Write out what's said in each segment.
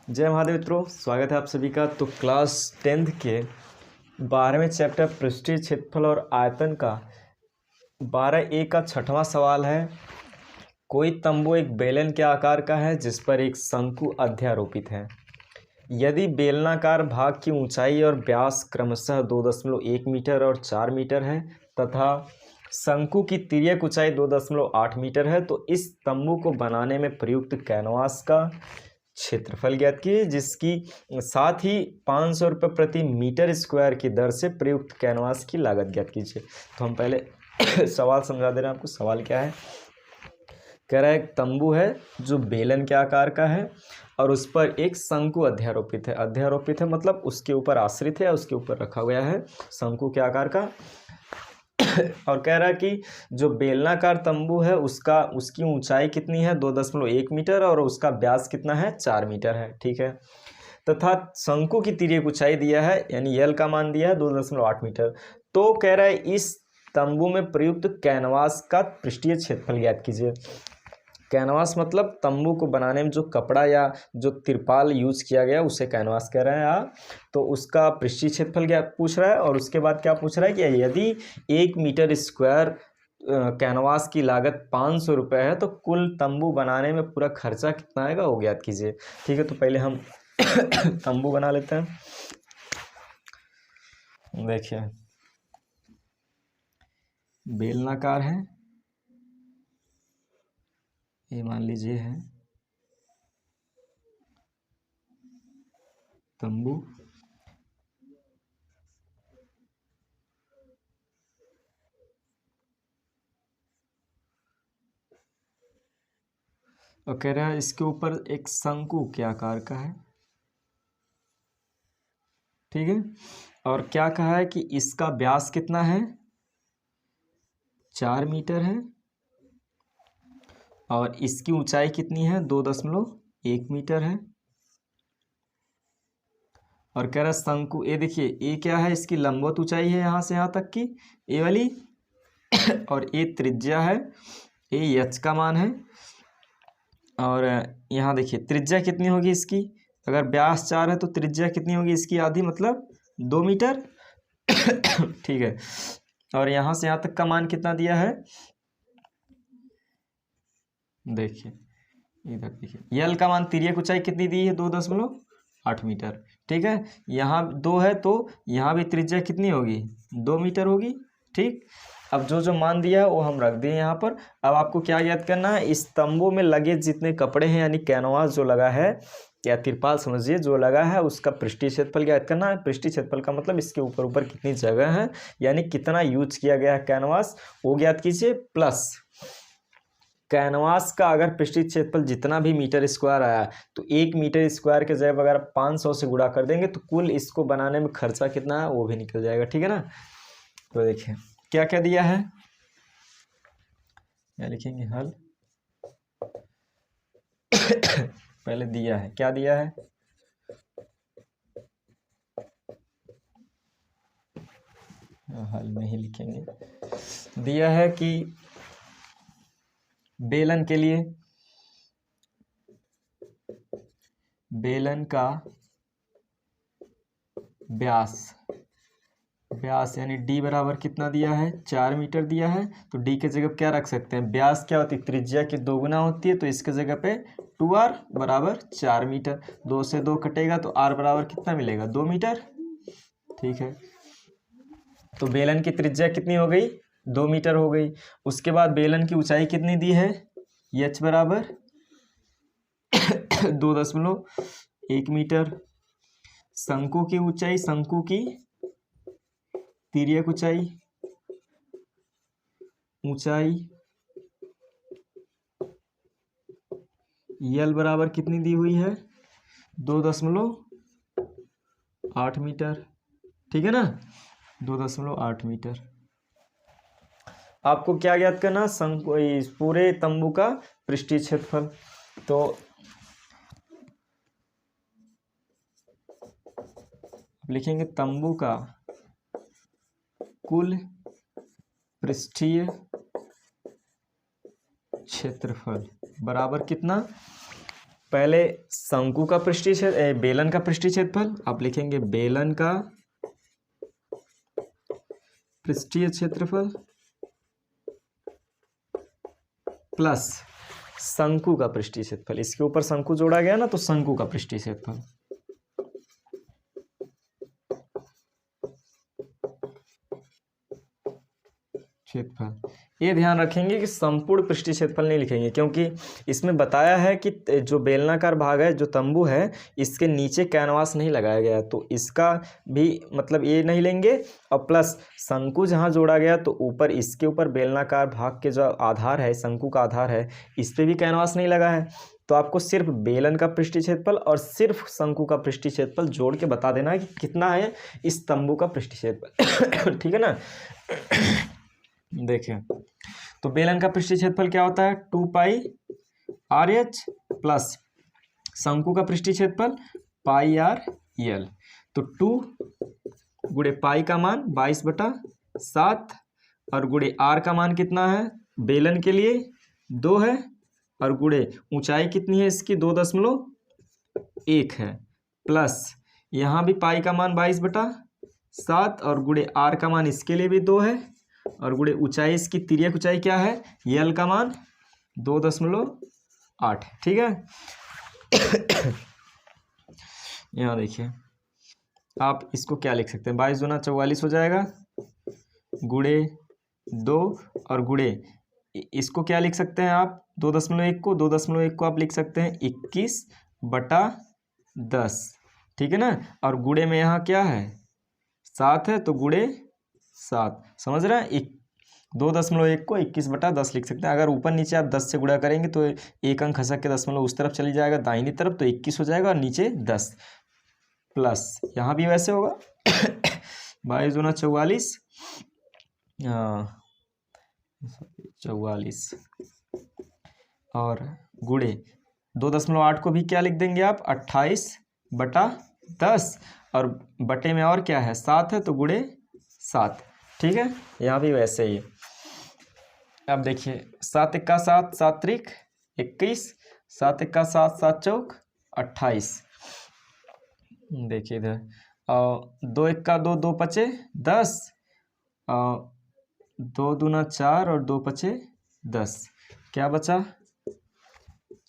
जय महादेव मित्रों, स्वागत है आप सभी का। तो क्लास 10th के 12वें चैप्टर पृष्ठीय क्षेत्रफल और आयतन का 12A का 6वां सवाल है। कोई तंबू एक बेलन के आकार का है जिस पर एक शंकु अध्यारोपित है। यदि बेलनाकार भाग की ऊंचाई और व्यास क्रमशः 2.1 मीटर और 4 मीटर है तथा शंकु की तिर्यक ऊंचाई 2.8 मीटर है, तो इस तंबू को बनाने में प्रयुक्त कैनवास का क्षेत्रफल ज्ञात कीजिए, जिसकी साथ ही 500 रुपये प्रति मीटर स्क्वायर की दर से प्रयुक्त कैनवास की लागत ज्ञात कीजिए। तो हम पहले सवाल समझा दे रहे हैं आपको। सवाल क्या है, कह रहा है एक तंबू है जो बेलन के आकार का है और उस पर एक शंकु अध्यारोपित है। अध्यारोपित है मतलब उसके ऊपर आश्रित है या उसके ऊपर रखा गया है, शंकु के आकार का। और कह रहा है कि जो बेलनाकार तंबू है उसकी ऊंचाई कितनी है, 2.1 मीटर, और उसका व्यास कितना है, 4 मीटर है। ठीक है, तथा शंकु की तिर्यक ऊंचाई दिया है, यानी यल का मान दिया है 2.8 मीटर। तो कह रहा है इस तंबू में प्रयुक्त कैनवास का पृष्ठीय क्षेत्रफल ज्ञात कीजिए। कैनवास मतलब तंबू को बनाने में जो कपड़ा या जो तिरपाल यूज किया गया उसे कैनवास कह रहे हैं आप। तो उसका पृष्ठीय क्षेत्रफल क्या पूछ रहा है, और उसके बाद क्या पूछ रहा है कि यदि 1 मीटर स्क्वायर कैनवास की लागत 500 रुपये है तो कुल तंबू बनाने में पूरा खर्चा कितना आएगा वो ज्ञात कीजिए। ठीक है, तो पहले हम तंबू बना लेते हैं। देखिए बेलनाकार है, ये मान लीजिए है तंबू। और कह रहा है इसके ऊपर एक शंकु के आकार का है। ठीक है, और क्या कहा है कि इसका व्यास कितना है, 4 मीटर है, और इसकी ऊंचाई कितनी है, 2.1 मीटर है। और कह रहा है शंकु, ये देखिए ये क्या है, इसकी लंबवत ऊंचाई है यहाँ से यहाँ तक की, ये वाली, और ये त्रिज्या है, ये एच का मान है। और यहाँ देखिए त्रिज्या कितनी होगी इसकी, अगर व्यास 4 है तो त्रिज्या कितनी होगी इसकी, आधी, मतलब 2 मीटर। ठीक है, और यहाँ से यहाँ तक का मान कितना दिया है, देखिए इधर देखिए यल का मान, तिर्यक ऊंचाई कितनी दी है, 2.8 मीटर। ठीक है, यहाँ 2 है तो यहाँ भी त्रिज्या कितनी होगी, 2 मीटर होगी। ठीक, अब जो जो मान दिया है वो हम रख दिए यहाँ पर। अब आपको क्या याद करना है, इस तंबू में लगे जितने कपड़े हैं, यानी कैनवास जो लगा है या तिरपाल समझिए जो लगा है, उसका पृष्ठीय क्षेत्रफल याद करना है। पृष्ठीय क्षेत्रफल का मतलब इसके ऊपर ऊपर कितनी जगह है, यानी कितना यूज किया गया है कैनवास, वो ज्ञात कीजिए। प्लस कैनवास का अगर पृष्ठीय क्षेत्रफल जितना भी मीटर स्क्वायर आया तो 1 मीटर स्क्वायर के जगह अगर 500 से गुणा कर देंगे तो कुल इसको बनाने में खर्चा कितना है वो भी निकल जाएगा। ठीक है ना। तो देखिए क्या क्या दिया है, क्या लिखेंगे, हल। पहले दिया है, क्या दिया है, हल में ही लिखेंगे। दिया है कि बेलन के लिए, बेलन का व्यास यानी d बराबर कितना दिया है, 4 मीटर दिया है। तो d के जगह क्या रख सकते हैं, व्यास क्या होती है, त्रिज्या की 2 गुना होती है, तो इसके जगह पे 2r बराबर 4 मीटर। 2 से 2 कटेगा तो r बराबर कितना मिलेगा, 2 मीटर। ठीक है, तो बेलन की त्रिज्या कितनी हो गई, 2 मीटर हो गई। उसके बाद बेलन की ऊंचाई कितनी दी है, h बराबर 2.1 मीटर। शंकु की ऊंचाई, शंकु की तिर्यक ऊंचाई यल बराबर कितनी दी हुई है, 2.8 मीटर। ठीक है ना, 2.8 मीटर। आपको क्या ज्ञात करना, इस पूरे तंबू का पृष्ठीय क्षेत्रफल। तो लिखेंगे तंबू का कुल पृष्ठीय क्षेत्रफल बराबर कितना, पहले शंकु का पृष्ठीय क्षेत्र बेलन का पृष्ठीय क्षेत्रफल आप लिखेंगे बेलन का पृष्ठीय क्षेत्रफल प्लस शंकु का पृष्ठीय क्षेत्रफल। इसके ऊपर शंकु जोड़ा गया ना, तो शंकु का पृष्ठीय क्षेत्रफल। ये ध्यान रखेंगे कि संपूर्ण पृष्ठीय क्षेत्रफल नहीं लिखेंगे, क्योंकि इसमें बताया है कि जो बेलनाकार भाग है, जो तंबू है, इसके नीचे कैनवास नहीं लगाया गया, तो इसका भी मतलब ये नहीं लेंगे। और प्लस शंकु जहाँ जोड़ा गया तो ऊपर इसके ऊपर बेलनाकार भाग के जो आधार है, शंकु का आधार है, इस पर भी कैनवास नहीं लगा है। तो आपको सिर्फ बेलन का पृष्ठीय क्षेत्रफल और सिर्फ शंकु का पृष्ठीय क्षेत्रफल जोड़ के बता देना है कि कितना है इस तंबू का पृष्ठीय क्षेत्रफल। ठीक है ना। देखिए, तो बेलन का पृष्ठीय क्षेत्रफल क्या होता है, 2 पाई आर एच प्लस शंकु का पृष्ठीय क्षेत्रफल पाई आर एल। तो 2 गुणे पाई का मान 22/7 और गुणे आर का मान कितना है बेलन के लिए 2 है, और गुणे ऊंचाई कितनी है इसकी 2.1 है, प्लस यहाँ भी पाई का मान 22/7 और गुणे आर का मान इसके लिए भी 2 है, और गुणे ऊंचाई इसकी तिर्यक ऊंचाई क्या है यल का मान 2.8। ठीक है। यहाँ देखिए, आप इसको क्या लिख सकते हैं, 22 दूना 44 हो जाएगा, गुणे 2 और गुणे इसको क्या लिख सकते हैं आप 2.1 को, 2.1 को आप लिख सकते हैं 21/10। ठीक है ना। और गुणे में यहाँ क्या है 7 है, तो गुणे 7, समझ रहे हैं। 2.1 को 21/10 लिख सकते हैं। अगर ऊपर नीचे आप 10 से गुणा करेंगे तो एक अंक खसक के दशमलव उस तरफ चली जाएगा दाहिनी तरफ, तो 21 हो जाएगा और नीचे 10, प्लस यहाँ भी वैसे होगा 22 दूना 44, 44 और गुणे 2.8 को भी क्या लिख देंगे आप 28/10 और बटे में और क्या है 7 है, तो गुणे 7। ठीक है। यहाँ भी वैसे ही है। अब देखिए 7 × 7 7 त्रिक 21, 7 × 7 7 चौक 28। देखिए इधर 2 × 2 2 पचे 10, 2 दूना 4 और 2 पचे 10, क्या बचा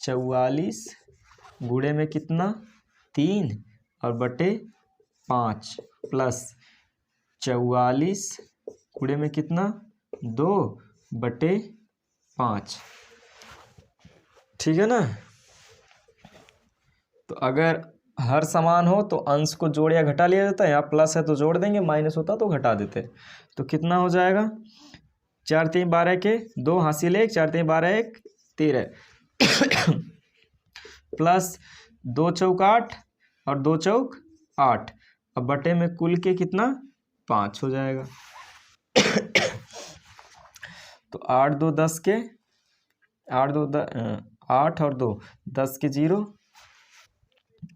44 गुणे में कितना 3 और बटे 5 प्लस 44 गुणे में कितना 2/5। ठीक है ना। तो अगर हर समान हो तो अंश को जोड़ या घटा लिया जाता है, यहाँ प्लस है तो जोड़ देंगे, माइनस होता तो घटा देते। तो कितना हो जाएगा 4 × 3 = 12 के 2 हासिल 1, 4 × 3 = 12 1 13 प्लस 2 चौक 8 और 2 चौक 8, अब बटे में कुल के कितना 5 हो जाएगा। तो 8 2 10 के 8 और 2 10 के 0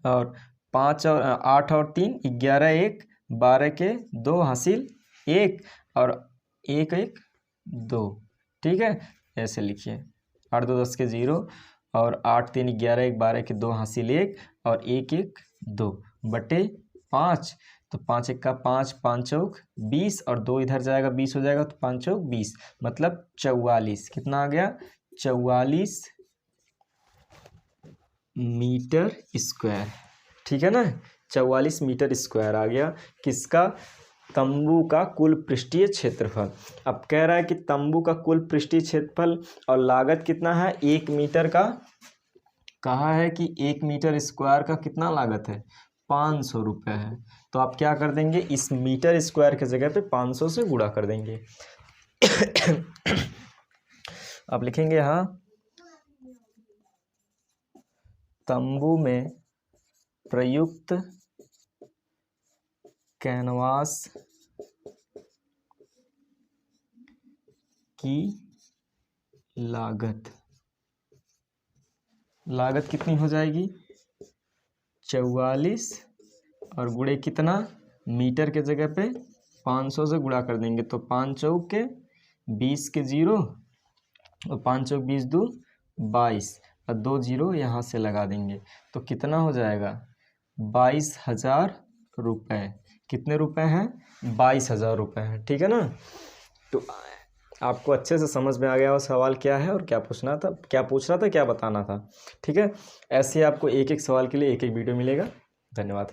और 5 और 8 और 3 11 1 12 के 2 हासिल 1 और 1 1 2। ठीक है, ऐसे लिखिए 8 2 10 के 0 और 8 3 11 1 12 के 2 हासिल 1 और 1 1 2 बटे 5। तो 5 1 का 5, 5 चौक 20 और 2 इधर जाएगा 20 हो जाएगा, तो 5 चौक 20 मतलब 44। कितना आ गया 44 मीटर स्क्वायर। ठीक है ना, 44 मीटर स्क्वायर आ गया किसका तंबू का कुल पृष्ठीय क्षेत्रफल। अब कह रहा है कि तंबू का कुल पृष्ठीय क्षेत्रफल और लागत कितना है 1 मीटर का। कहा है कि 1 मीटर स्क्वायर का कितना लागत है 500 रुपये है। तो आप क्या कर देंगे इस मीटर स्क्वायर की जगह पे 500 से गुणा कर देंगे। आप लिखेंगे यहाँ तंबू में प्रयुक्त कैनवास की लागत कितनी हो जाएगी 44 और गुणे कितना मीटर के जगह पे 500 से गुणा कर देंगे, तो 5 चौक के 20 के 0 और 5 चौक 20 2 22 और 2 जीरो यहाँ से लगा देंगे तो कितना हो जाएगा 22,000 रुपये। कितने रुपए हैं 22,000 रुपये हैं। ठीक है ना। तो आपको अच्छे से समझ में आ गया वो सवाल क्या है और क्या पूछना था, क्या पूछना था, क्या बताना था। ठीक है। ऐसे ही आपको एक एक सवाल के लिए एक एक वीडियो मिलेगा। धन्यवाद।